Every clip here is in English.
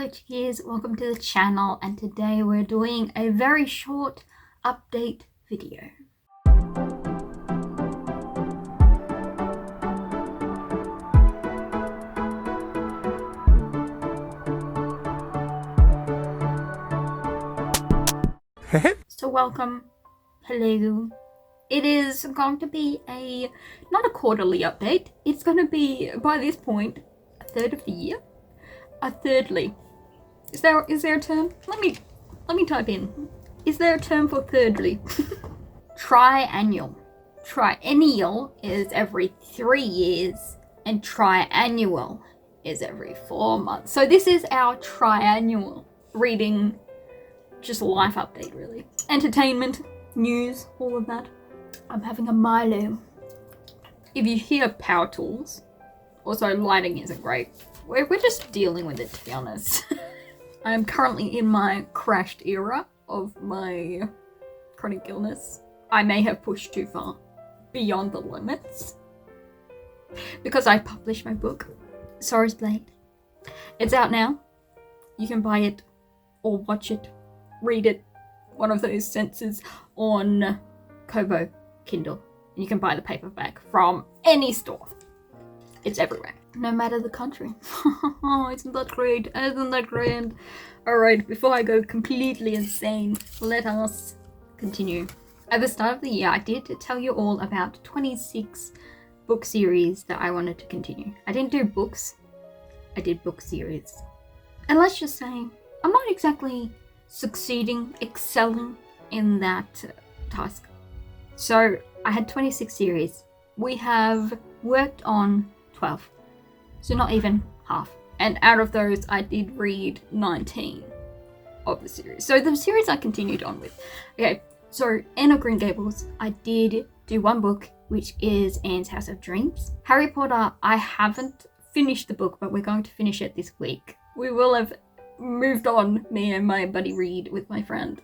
Hello cheers, welcome to the channel, and today we're doing a very short update video. So welcome, hello. It is going to be not a quarterly update, it's going to be, by this point, a third of the year. A thirdly. Is there a term? Let me type in. Is there a term for thirdly? Triannual. Triennial is every 3 years and triannual is every 4 months. So this is our triannual reading, just life update really. Entertainment, news, all of that. I'm having a Milo. If you hear power tools, also lighting isn't great. We're just dealing with it, to be honest. I'm currently in my crashed era of my chronic illness. I may have pushed too far beyond the limits because I published my book, Sorry's Blade. It's out now. You can buy it or watch it, read it, one of those senses, on Kobo, Kindle. You can buy the paperback from any store. It's everywhere, no matter the country. Oh, isn't that great? Isn't that grand? Alright, before I go completely insane, let us continue. At the start of the year, I did tell you all about 26 book series that I wanted to continue. I didn't do books, I did book series. And let's just say, I'm not exactly succeeding, excelling in that task. So, I had 26 series. We have worked on 12, so not even half. And out of those, I did read 19 of the series. So the series I continued on with. Okay, so Anne of Green Gables, I did do one book, which is Anne's House of Dreams. Harry Potter, I haven't finished the book, but we're going to finish it this week. We will have moved on, me and my buddy Reed with my friend,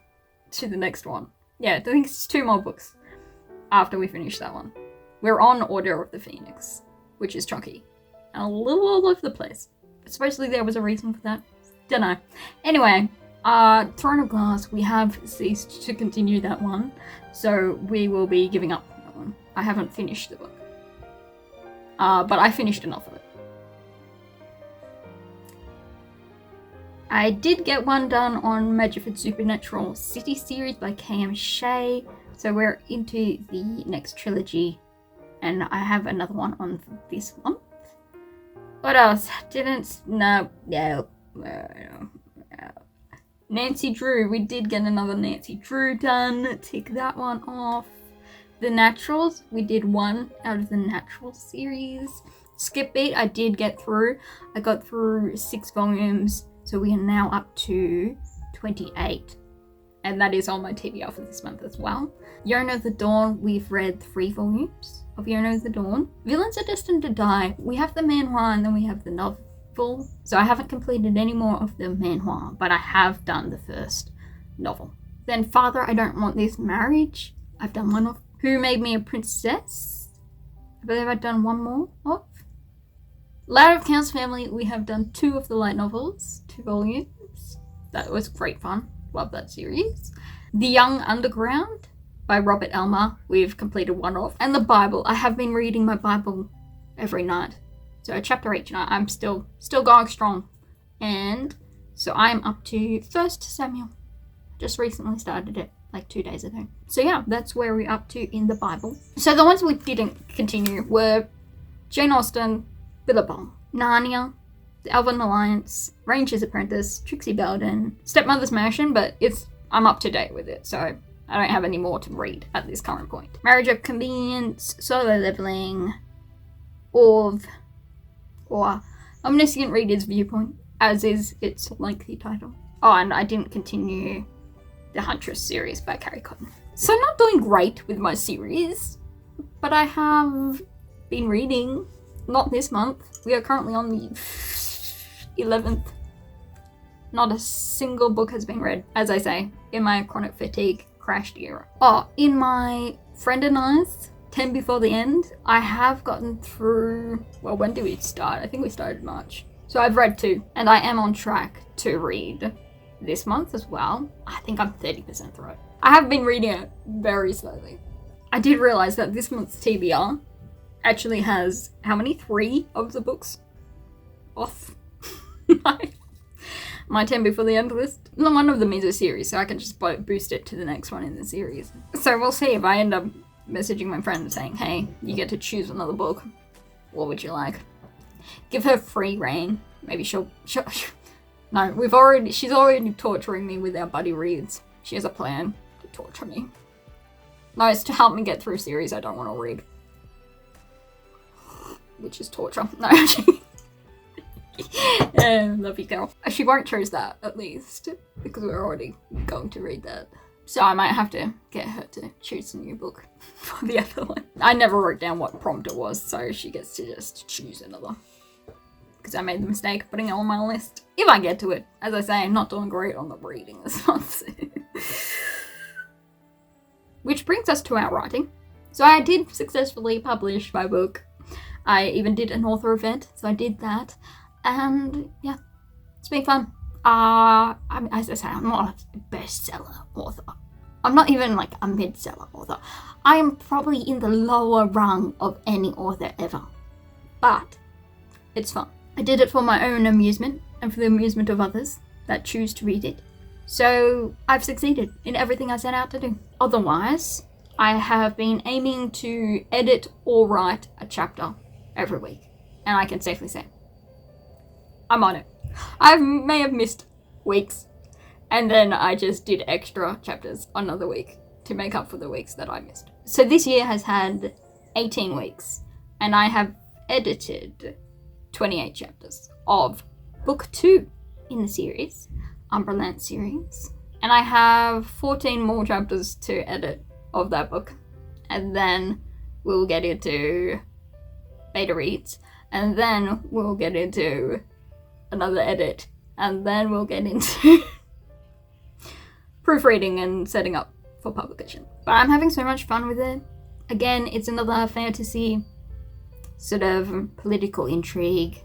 to the next one. Yeah, I think it's 2 more books after we finish that one. We're on Order of the Phoenix, which is chunky and a little all over the place. Supposedly there was a reason for that. Dunno. Anyway, Throne of Glass, we have ceased to continue that one, so we will be giving up that one. I haven't finished the book, but I finished enough of it. I did get one done on Magiford Supernatural City series by K.M. Shea, so we're into the next trilogy. And I have another one on this month. What else? No. Nancy Drew. We did get another Nancy Drew done. Tick that one off. The Naturals. We did one out of the Natural series. Skip Beat. I did get through. I got through 6 volumes. So we are now up to 28. And that is on my TBR for this month as well. Yarn of the Dawn. We've read 3 volumes of Yarn of the Dawn. Villains Are Destined to Die. We have the manhwa and then we have the novel. So I haven't completed any more of the manhwa, but I have done the first novel. Then Father, I Don't Want This Marriage. I've done one of. Who Made Me a Princess? I believe I've done one more of. Ladder of Count's Family. We have done 2 of the light novels, 2 volumes. That was great fun. Love that series. The Young Underground by Robert Elmer, we've completed one of. And the Bible, I have been reading my Bible every night. So a chapter each night. I'm still going strong. And so I'm up to 1 Samuel. Just recently started it, like 2 days ago. So yeah, that's where we're up to in the Bible. So the ones we didn't continue were Jane Austen, Billabong, Narnia, The Elven Alliance, Ranger's Apprentice, Trixie Belden, Stepmother's Mansion, but I'm up to date with it, so I don't have any more to read at this current point. Marriage of Convenience, Solo Leveling, or Omniscient Reader's Viewpoint, as is its lengthy title. Oh, and I didn't continue the Huntress series by Carrie Cotton. So I'm not doing great with my series, but I have been reading, not this month. We are currently on the 11th. Not a single book has been read, as I say, in my chronic fatigue crashed era. Oh, in my friend and I's 10 before the end, I have gotten through, well, when did we start? I think we started March. So I've read 2, and I am on track to read this month as well. I think I'm 30% through it. I have been reading it very slowly. I did realize that this month's TBR actually has, how many? 3 of the books off my 10 before the end list. One of them is a series, so I can just boost it to the next one in the series. So we'll see if I end up messaging my friend saying, hey, you get to choose another book. What would you like? Give her free reign. Maybe she'll no, she's already torturing me with our buddy reads. She has a plan to torture me. No, it's to help me get through series I don't want to read. Which is torture. No, actually. Love you, girl. She won't choose that, at least, because we're already going to read that. So I might have to get her to choose a new book for the other one. I never wrote down what prompt it was, so she gets to just choose another. Because I made the mistake of putting it on my list. If I get to it. As I say, I'm not doing great on the reading this month. Which brings us to our writing. So I did successfully publish my book. I even did an author event, so I did that. And yeah, it's been fun. As I say, I'm not a bestseller author. I'm not even like a mid-seller author. I am probably in the lower rung of any author ever. But it's fun. I did it for my own amusement and for the amusement of others that choose to read it. So I've succeeded in everything I set out to do. Otherwise, I have been aiming to edit or write a chapter every week. And I can safely say, I'm on it. I may have missed weeks, and then I just did extra chapters another week to make up for the weeks that I missed. So this year has had 18 weeks, and I have edited 28 chapters of book 2 in the series, Umbra Lance series. And I have 14 more chapters to edit of that book. And then we'll get into beta reads, and then we'll get into another edit, and then we'll get into proofreading and setting up for publication. But I'm having so much fun with it. Again, it's another fantasy, sort of political intrigue,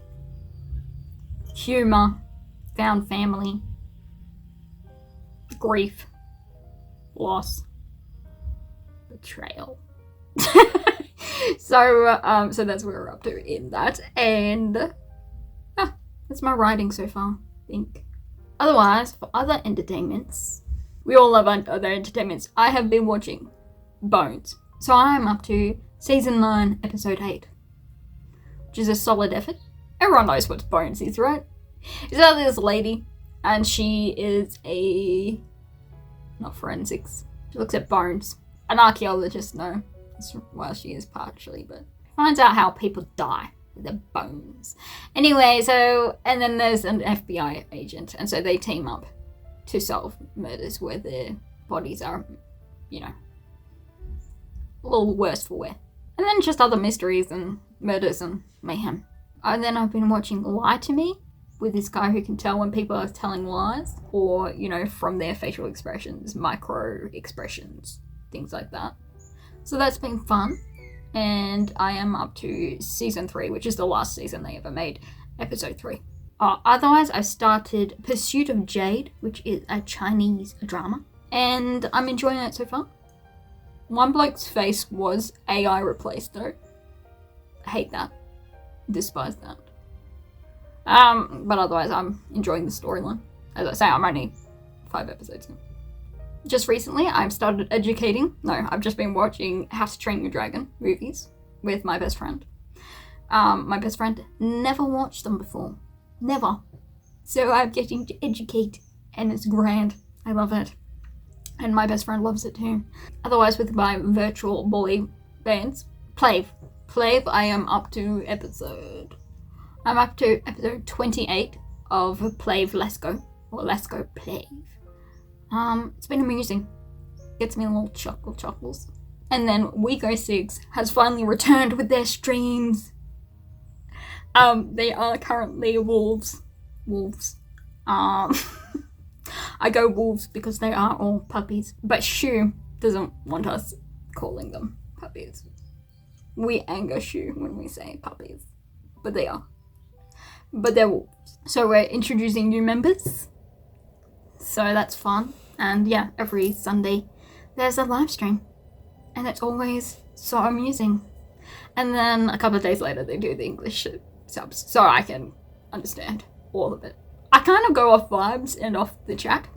humor, found family, grief, loss, betrayal. So that's where we're up to in that, and that's my writing so far, I think. Otherwise, for other entertainments, we all love other entertainments. I have been watching Bones. So I'm up to season 9, episode 8, which is a solid effort. Everyone knows what Bones is, right? It's about this lady, and she is not forensics. She looks at bones. An archaeologist, no. Well, she is partially, but finds out how people die with their bones. Anyway, and then there's an FBI agent, and so they team up to solve murders where their bodies are, a little worse for wear. And then just other mysteries and murders and mayhem. And then I've been watching Lie to Me with this guy who can tell when people are telling lies, or, from their facial expressions, micro expressions, things like that. So that's been fun. And I am up to season 3, which is the last season they ever made, episode 3. Otherwise, I started Pursuit of Jade, which is a Chinese drama, and I'm enjoying it so far. One bloke's face was AI replaced, though. I hate that. Despise that. But otherwise, I'm enjoying the storyline. As I say, I'm only 5 episodes in. Just recently, I've started I've just been watching How to Train Your Dragon movies with my best friend. My best friend never watched them before. Never. So I'm getting to educate, and it's grand. I love it. And my best friend loves it too. Otherwise, with my virtual boy bands, PLAVE, I am up to episode 28 of PLAVE Let's Go, or Let's Go PLAVE. It's been amusing. Gets me a little chuckles. And then WEGO-6 has finally returned with their streams. They are currently wolves. I go wolves because they are all puppies. But Shu doesn't want us calling them puppies. We anger Shu when we say puppies. But they are. but they're wolves. So we're introducing new members. So that's fun. And yeah, every Sunday there's a live stream. And it's always so amusing. And then a couple of days later they do the English subs. So I can understand all of it. I kind of go off vibes and off the chat.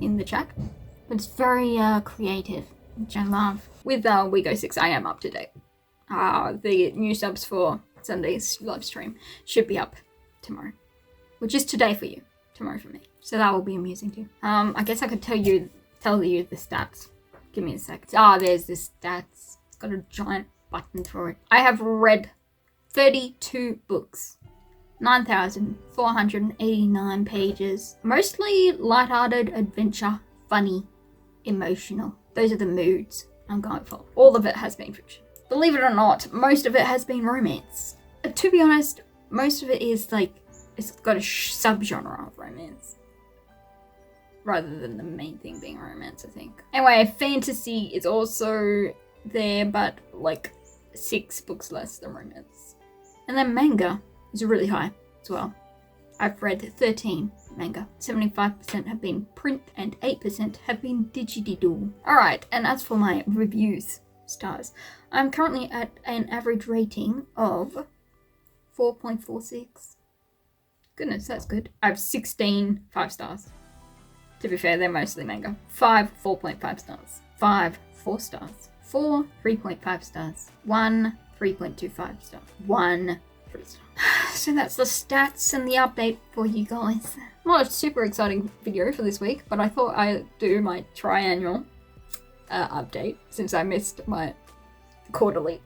In the chat. But it's very creative, which I love. With WEGO-6 I am up to date. The new subs for Sunday's live stream should be up tomorrow. Which is today for you. Tomorrow for me. So that will be amusing too. I guess I could tell you the stats. Give me a sec. There's the stats. It's got a giant button for it. I have read 32 books. 9,489 pages. Mostly light-hearted, adventure, funny, emotional. Those are the moods I'm going for. All of it has been fiction. Believe it or not, most of it has been romance. To be honest, most of it is like, it's got a subgenre of romance. Rather than the main thing being romance, I think. Anyway, fantasy is also there, but like 6 books less than romance. And then manga is really high as well. I've read 13 manga. 75% have been print and 8% have been digital. Alright, and as for my reviews stars, I'm currently at an average rating of 4.46. Goodness, that's good. I have 16 5 stars. To be fair, they're mostly manga. 5 4.5 stars. 5 4 stars. 4 3.5 stars. 1 3.25 stars. 1 3 stars. So that's the stats and the update for you guys. Not a super exciting video for this week, but I thought I'd do my triannual update since I missed my quarterly.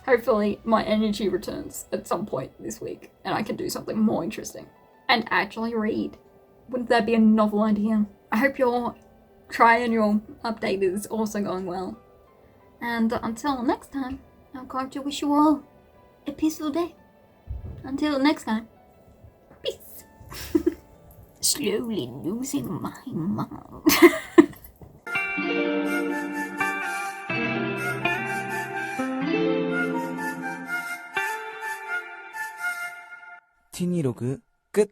Hopefully my energy returns at some point this week and I can do something more interesting and actually read. Wouldn't that be a novel idea? I hope your triannual update is also going well. And until next time, I'm going to wish you all a peaceful day. Until next time, peace. Slowly losing my mind. 티니로그 끝.